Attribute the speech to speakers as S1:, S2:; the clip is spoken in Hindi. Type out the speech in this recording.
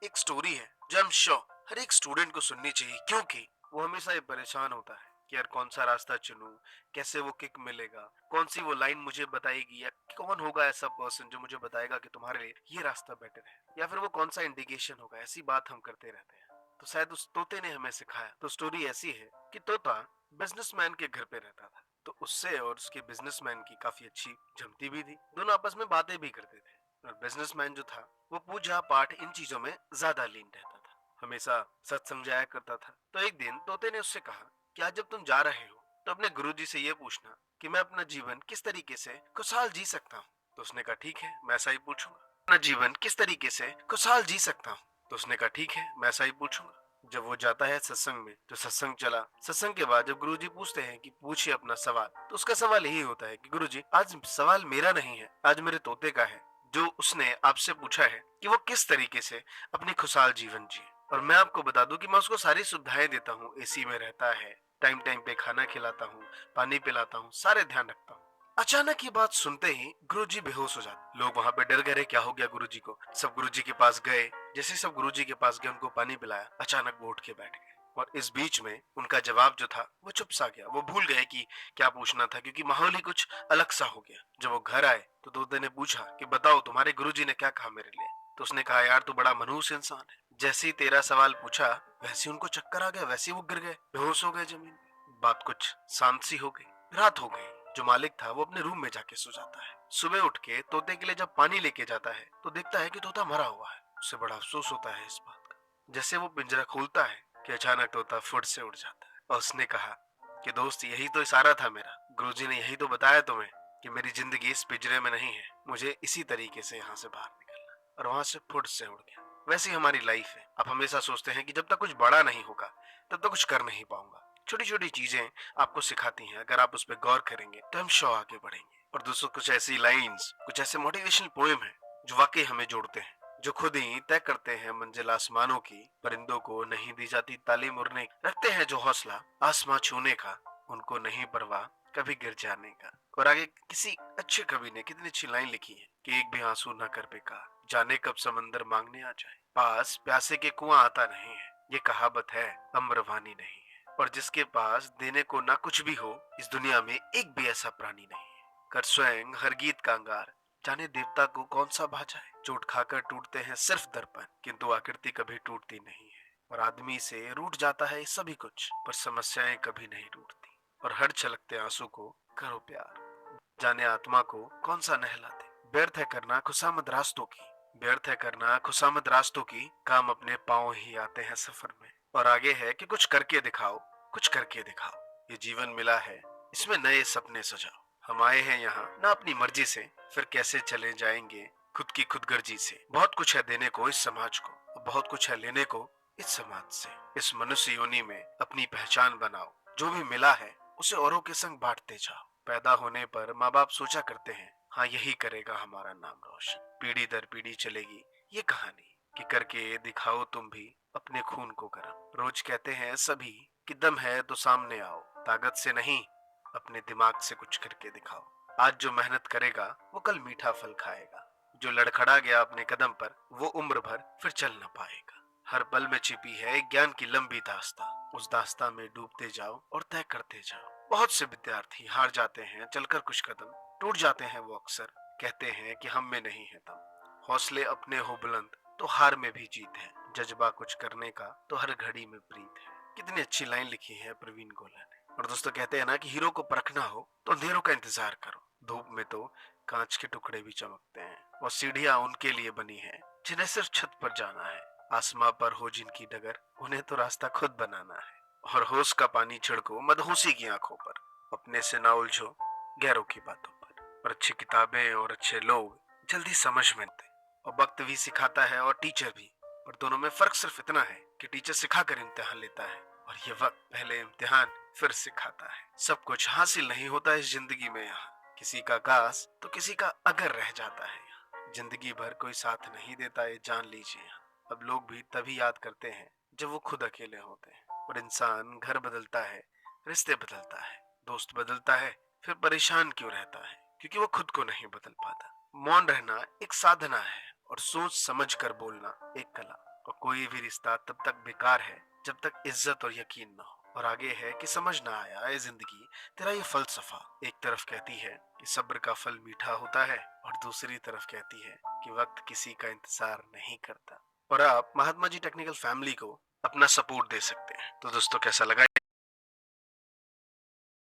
S1: एक स्टोरी है जो आई एम श्योर हर एक स्टूडेंट को सुननी चाहिए, क्योंकि वो हमेशा ये परेशान होता है कि यार कौन सा रास्ता चुनूं, कैसे वो किक मिलेगा, कौन सी वो लाइन मुझे बताएगी, या कौन होगा ऐसा पर्सन जो मुझे बताएगा कि तुम्हारे लिए ये रास्ता बेटर है, या फिर वो कौन सा इंडिकेशन होगा। ऐसी बात हम करते रहते हैं। तो शायद उस तोते ने हमें सिखाया। तो स्टोरी ऐसी है कि तोता बिजनेसमैन के घर पे रहता था। तो उससे और उसके बिजनेसमैन की काफी अच्छी जमती भी थी। दोनों आपस में बातें भी करते थे। और बिजनेसमैन जो था वो पूजा पाठ इन चीजों में ज्यादा लीन रहता था, हमेशा सत्संग जाया करता था। तो एक दिन तोते ने उससे कहा कि आज जब तुम जा रहे हो तो अपने गुरुजी से ये पूछना कि मैं अपना जीवन किस तरीके से खुशहाल जी सकता हूँ। तो उसने कहा ठीक है, मैं ऐसा ही पूछूंगा। अपना जीवन किस तरीके से खुशहाल जी सकता हूँ। तो उसने कहा ठीक है, मैं ऐसा ही पूछूंगा। जब वो जाता है सत्संग में, तो सत्संग चला। सत्संग के बाद जब गुरुजी पूछते हैं कि पूछिए अपना सवाल, तो उसका सवाल यही होता है कि गुरुजी आज सवाल मेरा नहीं है, आज मेरे तोते का है, जो उसने आपसे पूछा है कि वो किस तरीके से अपनी खुशहाल जीवन जिए। और मैं आपको बता दूं कि मैं उसको सारी सुविधाएं देता हूँ, एसी में रहता है, टाइम टाइम पे खाना खिलाता हूँ, पानी पिलाता हूँ, सारे ध्यान रखता हूँ। अचानक ये बात सुनते ही गुरुजी बेहोश हो जाते। लोग वहां पे डर गए, क्या हो गया गुरुजी को। सब गुरुजी के पास गए। जैसे सब गुरुजी के पास गए, उनको पानी पिलाया, अचानक वो उठ के बैठ गए। और इस बीच में उनका जवाब जो था वो चुप सा गया। वो भूल गए कि क्या पूछना था, क्योंकि माहौल ही कुछ अलग सा हो गया। जब वो घर आए तो तोते ने पूछा कि बताओ तुम्हारे गुरुजी ने क्या कहा मेरे लिए। तो उसने कहा यार तू बड़ा मनहूस इंसान है। जैसे ही तेरा सवाल पूछा वैसे उनको चक्कर आ गया, वैसे ही वो गिर गए, बेहोश हो गए जमीन पे। बात कुछ शांत सी हो गई। रात हो गई। जो मालिक था वो अपने रूम में जाके सो जाता है। सुबह उठ के तोते के लिए जब पानी लेके जाता है तो देखता है कि तोता मरा हुआ है। उसे बड़ा अफसोस होता है इस बात का। जैसे वो पिंजरा खोलता है कि अचानक तोता फुट से उड़ जाता है। और उसने कहा कि दोस्त यही तो इशारा था मेरा, गुरुजी ने यही तो बताया तुम्हें कि मेरी जिंदगी इस पिंजरे में नहीं है, मुझे इसी तरीके से यहाँ से बाहर निकलना। और वहां से फुट से उड़ गया। वैसी हमारी लाइफ है। आप हमेशा सोचते हैं कि जब तक कुछ बड़ा नहीं होगा तब तक कुछ कर नहीं पाऊंगा। छोटी छोटी चीजें आपको सिखाती हैं, अगर आप उस पर गौर करेंगे तो हम शो आगे बढ़ेंगे। और दोस्तों कुछ ऐसी लाइंस, कुछ ऐसे मोटिवेशनल पोएम है जो वाकई हमें जोड़ते हैं, जो खुद ही तय करते हैं मंजिल आसमानों की। परिंदों को नहीं दी जाती तालीम उड़ने, रखते हैं जो हौसला आसमां छूने का, उनको नहीं परवाह कभी गिर जाने का। और आगे किसी अच्छे कवि ने कितनी अच्छी लाइन लिखी है कि एक भी आंसू न कर बेकार, जाने कब समंदर मांगने आ जाए, पास प्यासे के कुआं आता नहीं है, ये कहावत है अम्रवानी नहीं है। और जिसके पास देने को ना कुछ भी हो, इस दुनिया में एक भी ऐसा प्राणी नहीं है। कर स्वयं हर गीत का अंगार, जाने देवता को कौन सा भाजा है। चोट खाकर टूटते हैं सिर्फ दर्पण, किंतु आकृति कभी टूटती नहीं है। और आदमी से रूठ जाता है सभी कुछ, पर समस्याएं कभी नहीं टूटती। और हर छलकते आंसू को करो प्यार, जाने आत्मा को कौन सा नहलाते। व्यर्थ है करना खुशामद रास्तों की, व्यर्थ है करना खुशामद रास्तों की, काम अपने पांव ही आते हैं सफर में। और आगे है कि कुछ करके दिखाओ, कुछ करके दिखाओ, ये जीवन मिला है इसमें नए सपने सजाओ। हम आए हैं यहाँ ना अपनी मर्जी से, फिर कैसे चले जाएंगे खुद की खुदगर्जी से। बहुत कुछ है देने को इस समाज को, और बहुत कुछ है लेने को इस समाज से। इस मनुष्य योनि में अपनी पहचान बनाओ, जो भी मिला है उसे औरों के संग बांटते जाओ। पैदा होने पर माँ बाप सोचा करते हैं हाँ यही करेगा हमारा नाम रोशन, पीढ़ी दर पीढ़ी चलेगी ये कहानी, कि करके दिखाओ तुम भी अपने खून को गर्म। रोज कहते हैं सभी कि दम है तो सामने आओ, ताकत से नहीं अपने दिमाग से कुछ करके दिखाओ। आज जो मेहनत करेगा वो कल मीठा फल खाएगा, जो लड़खड़ा गया अपने कदम पर वो उम्र भर फिर चल न पाएगा। हर पल में छिपी है एक ज्ञान की लंबी दास्तां, उस दास्तां में डूबते जाओ और तय करते जाओ। बहुत से विद्यार्थी हार जाते हैं चलकर कुछ कदम, टूट जाते हैं वो अक्सर, कहते हैं कि हम में नहीं है दम। हौसले अपने हो बुलंद तो हार में भी जीत है, जज्बा कुछ करने का तो हर घड़ी में प्रीत है। कितनी अच्छी लाइन लिखी है प्रवीण गोला ने। और दोस्तों कहते हैं ना कि हीरो को परखना हो तो अंधेरों का इंतजार करो, धूप में तो कांच के टुकड़े भी चमकते हैं। और सीढ़ियां उनके लिए बनी है जिन्हें सिर्फ छत पर जाना है, आसमां पर हो जिनकी डगर उन्हें तो रास्ता खुद बनाना है। और होश का पानी छिड़को मदहोशी की आंखों पर, अपने से ना उलझो गैरों की बातों पर अच्छी किताबें और अच्छे लोग जल्दी समझ में आते, और वक्त भी सिखाता है और टीचर भी। पर दोनों में फर्क सिर्फ इतना है कि टीचर सिखाकर इम्तिहान लेता है, और ये वक्त पहले इम्तिहान फिर सिखाता है। सब कुछ हासिल नहीं होता इस जिंदगी में यहाँ, किसी का काश तो किसी का अगर रह जाता है यहाँ। जिंदगी भर कोई साथ नहीं देता ये जान लीजिए यहाँ। अब लोग भी तभी याद करते हैं जब वो खुद अकेले होते हैं। और इंसान घर बदलता है, रिश्ते बदलता है, दोस्त बदलता है, फिर परेशान क्यों रहता है, क्योंकि वो खुद को नहीं बदल पाता। मौन रहना एक साधना है, और सोच समझ कर बोलना एक कला। और कोई भी रिश्ता तब तक बेकार है जब तक इज्जत और यकीन ना हो। और आगे है कि समझ ना आया है जिंदगी तेरा ये फलसफा। एक तरफ कहती है कि सब्र का फल मीठा होता है और दूसरी तरफ कहती है कि वक्त किसी का इंतजार नहीं करता। और आप महात्मा जी टेक्निकल फैमिली को अपना सपोर्ट दे सकते हैं। तो दोस्तों कैसा लगा